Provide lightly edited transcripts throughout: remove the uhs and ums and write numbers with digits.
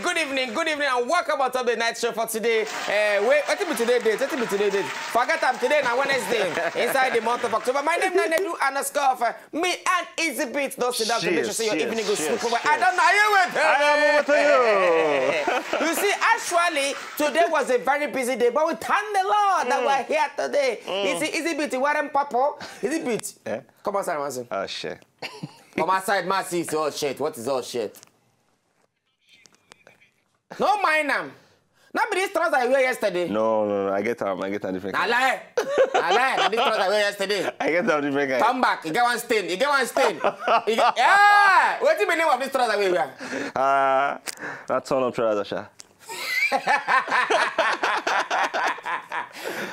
good evening, and welcome to the night show for today. What be today date? Forget I'm today now Wednesday, inside the month of October. My name is Nedu _ me and Easy Beats. Don't sit down to make sure your evening goes smooth. I don't know you. You see, actually, today was a very busy day, but we thank the Lord that we're here today. Easy Beats, what am Papa? Easy Beats. Come outside, Master. Oh shit. Come outside, Master. It's all shit. What is all shit? No mind them. Not be these trousers I wear yesterday. No. I get them different. I lie. Not these trousers I wear yesterday. I get them different guys. Come back. You get one stain. Yeah. What's the name of these trousers I wear? That's all I'm trousers, Sha.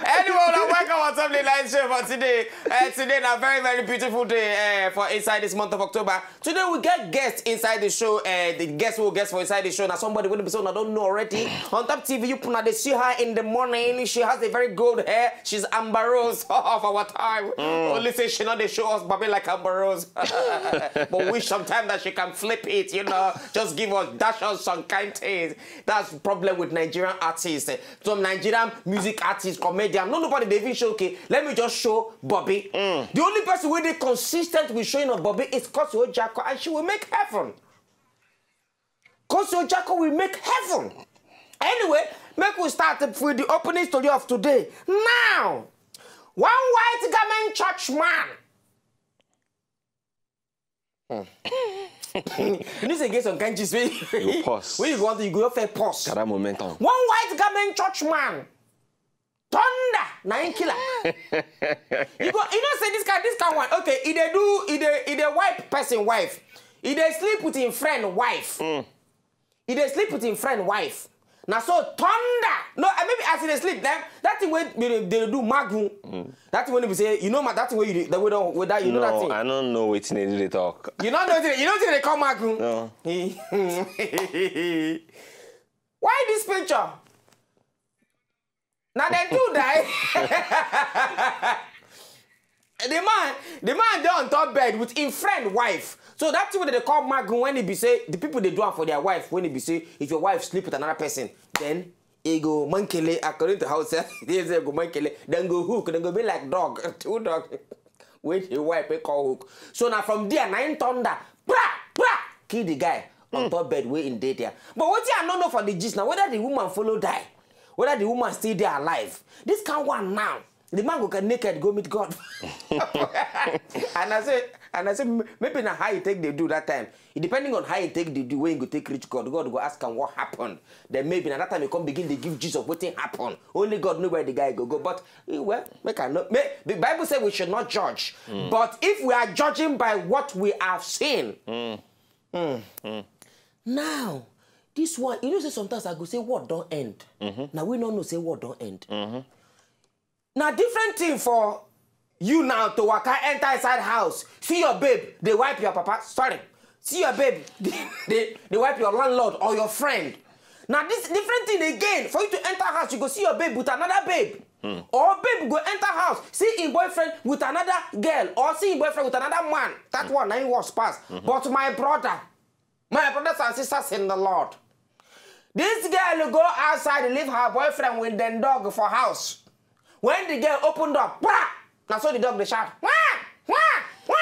Anyone, welcome to the night show for today. Today is a very, very beautiful day for inside this month of October. Today we get guests inside the show. The guests will guest for inside the show. Now somebody with the person I don't know already. On top TV, you put they see her in the morning. She has a very good hair. She's Amber Rose of our time. Only say she not they show us baby like Amber Rose. But wish sometime that she can flip it, you know. Just give us dash us some kind things. That's the problem with Nigerian artists. Some Nigerian music artists, comedians. Nobody they even show, okay, let me just show Bobby. The only person where they consistent with showing of Bobby is Kosio Jacko, and she will make heaven. Kosio Jacko will make heaven. Anyway, make we start with the opening story of today. Now, one white garment church man. You need to get some countries where you pause. When you go out, you go for pause. That momentum. One white garment church man. Thunder, 9 killer. You know, say this kind one. Okay, either white person wife. Either sleep with him friend wife. Either sleep with him friend wife. Now so thunder. No, maybe as they sleep them. That's the way they do magnum. That's when they say, you know, that's the way you do. That we don't with that. You know that thing. I don't know what they do. They talk. You don't know. You don't think they call magnum. No. Why this picture? Now they do die. the man dey on top bed with his friend wife. So that's what they call magun when he be say the people they do it for their wife. When he be say if your wife sleep with another person, then he go mankele according to how say they go mankele, then go hook, then go be like dog, two dogs. Wait, your wife they call hook. So now from there 9 thunder, kill the guy on top bed way in dead there. But what I don't know for the gist now whether the woman follow die. Whether the woman still there alive. This kind one now. The man go get naked, go meet God. and I said, maybe not how you take they do that time. It depending on how you take they do, when you go take reach God, God go ask him what happened. Then maybe at that time you come begin they give Jesus what thing happened. Only God know where the guy go. But well, the Bible says we should not judge. But if we are judging by what we have seen, now. This one, you know, say sometimes I go say what don't end. Now we don't know say what don't end. Now different thing for you now to waka enter inside house. See your babe, they wipe your papa. Sorry. See your babe, they wipe your landlord or your friend. Now this different thing again. For you to enter house, you go see your babe with another babe. Or babe go enter house, see his boyfriend with another girl, or see his boyfriend with another man. That one 9 was past. But my brothers and sisters in the Lord. This girl go outside and leave her boyfriend with the dog for house. When the girl opened up, now so the dog they shout, wah, wah, wah,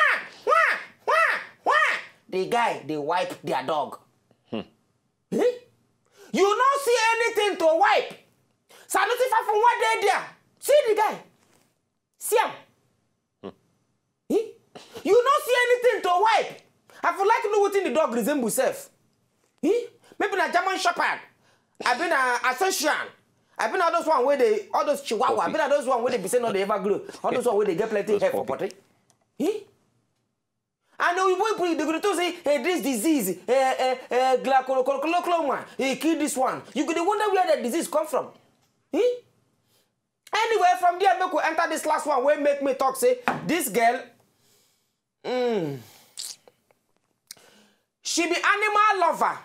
wah, wah, wah. The guy they wipe their dog. You don't see anything to wipe. So I don't see from what they there. See the guy. See him. You don't see anything to wipe. I feel like you know what in the dog resembles self. Maybe a German Shepherd. I've been an Association. I've been all those one where they, all those Chihuahua. I've been all those one where they be saying no they ever grow. All those one where they get plenty hair for potty. And we they're going to say, hey, this disease, glaucoma, kill this one. You could wonder where the disease come from. Anyway, from there, make we enter this last one where make me talk. Say this girl, she be animal lover.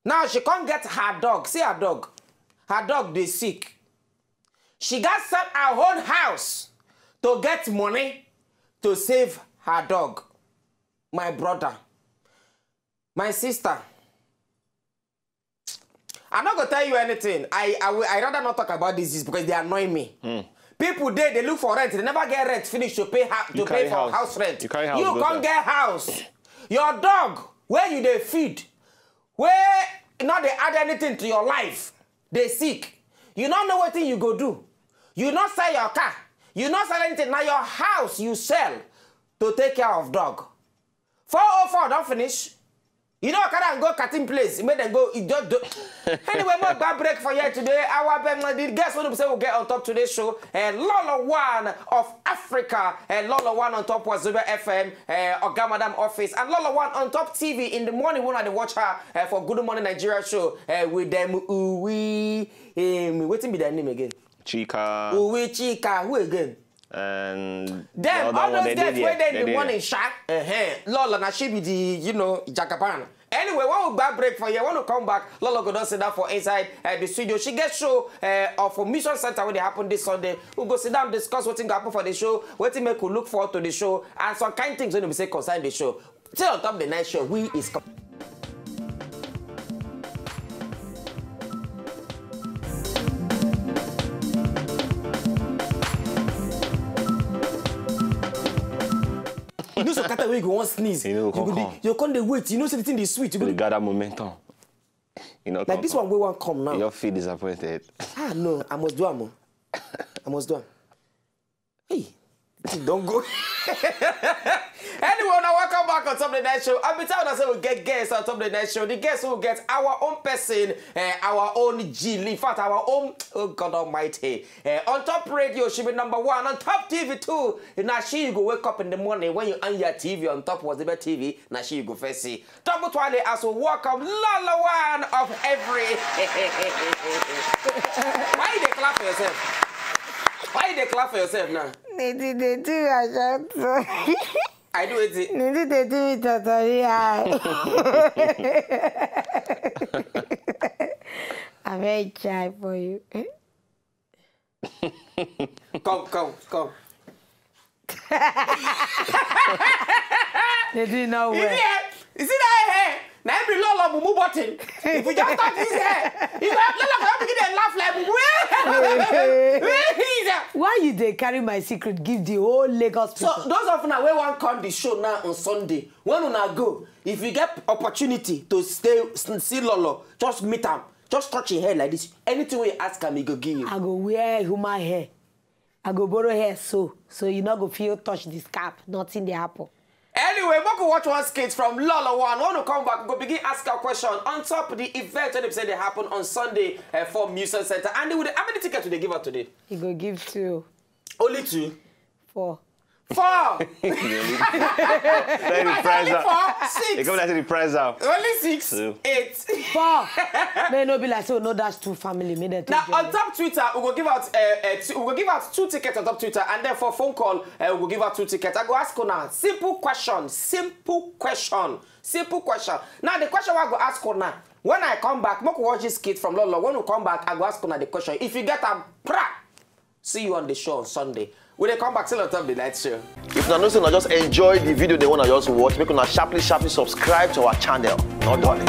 Now she can't get her dog. See her dog. Her dog they sick. She got sell her own house to get money to save her dog. My brother, my sister, I'm not gonna tell you anything. I rather not talk about this because they annoy me. People they look for rent. They never get rent finished to pay for house rent. You can't get house. Your dog, where you they feed, where not they add anything to your life, they sick. You don't know what thing you go do. You not sell your car. You not sell anything. Now your house you sell to take care of dog. 404 don't finish. You know, can go cutting place. Make them go. Anyway, more bad break for you today. The guest will get on top today's show. Lolo1 of Africa. Lolo1 on top Wazobia FM. Oga Madam office. And Lolo1 on top TV in the morning when I watch her for Good Morning Nigeria show with them. Waiting be their name again. Chica. Chica. Who again? And them, all those guys where they in the morning shot. Lola, now she be the, Jakapan. Anyway, when we back break for you, I want to come back. Lola go down sit down for inside the studio. She gets show for Mission Center when they happen this Sunday. We'll go sit down, discuss what's going to happen for the show, what to make we look forward to the show, and some kind of things when we say concern the show. Still on top of the night show, we is you know, so Kata, you go one sneeze. You can't wait. You know, something is sweet. You got that momentum. You know, like this one, we won't come now. You'll feel disappointed. Ah, no, I must do it, man. I must do it. Hey, don't go. Anyway, now welcome back on Top of the Night Show. I'll be telling us we'll get guests on Top of the Night Show. The guests will get our own person, our own G. In fact, our own, oh God Almighty. On top radio, she be #1. On top TV too. Now she you go wake up in the morning when you on your TV on top Wazobia TV. Now she you go first see. Pt.1 as we welcome Lolo1 of every. Why you clap for yourself? Why they clap for yourself now? They do a shot. I do it. They do it tutorial. I'm very shy for you. Come. They do know where. You see that hair? Now every Lola mumu button. If we just touch his hair, you got Lola begin to laugh like why you they carry my secret? Give the whole Lagos people. So those of you who want to come the show now on Sunday, when you go, if you get opportunity to see Lolo, just meet him, just touch your hair like this. Anything you ask him, he go give you. I go wear human hair. I go borrow hair so you not go feel touch the scalp, nothing they happen. Anyway, we can watch one skit from Lolo1. When we come back, we go begin ask our question on top of the event that they say they happen on Sunday for Mission Center. And how many tickets do they give out today? He go give 2. Only 2? 4. 4! Let the price out. 4, 6. They come to the price out. Only 6, 2. 8. 4. May no be like so no that's 2 family. Now on top Twitter, we will give out 2 tickets on top Twitter, and then for phone call, we will give out 2 tickets. I go ask you now. Simple question. Now the question I go ask you now. When I come back, I watch this skit from Lolo. When we come back, I go ask you now the question. If you get a see you on the show on Sunday. When they come back, still on top of the night show. If you don't just enjoy the video they want to just watch, make sure sharply subscribe to our channel. Not darling.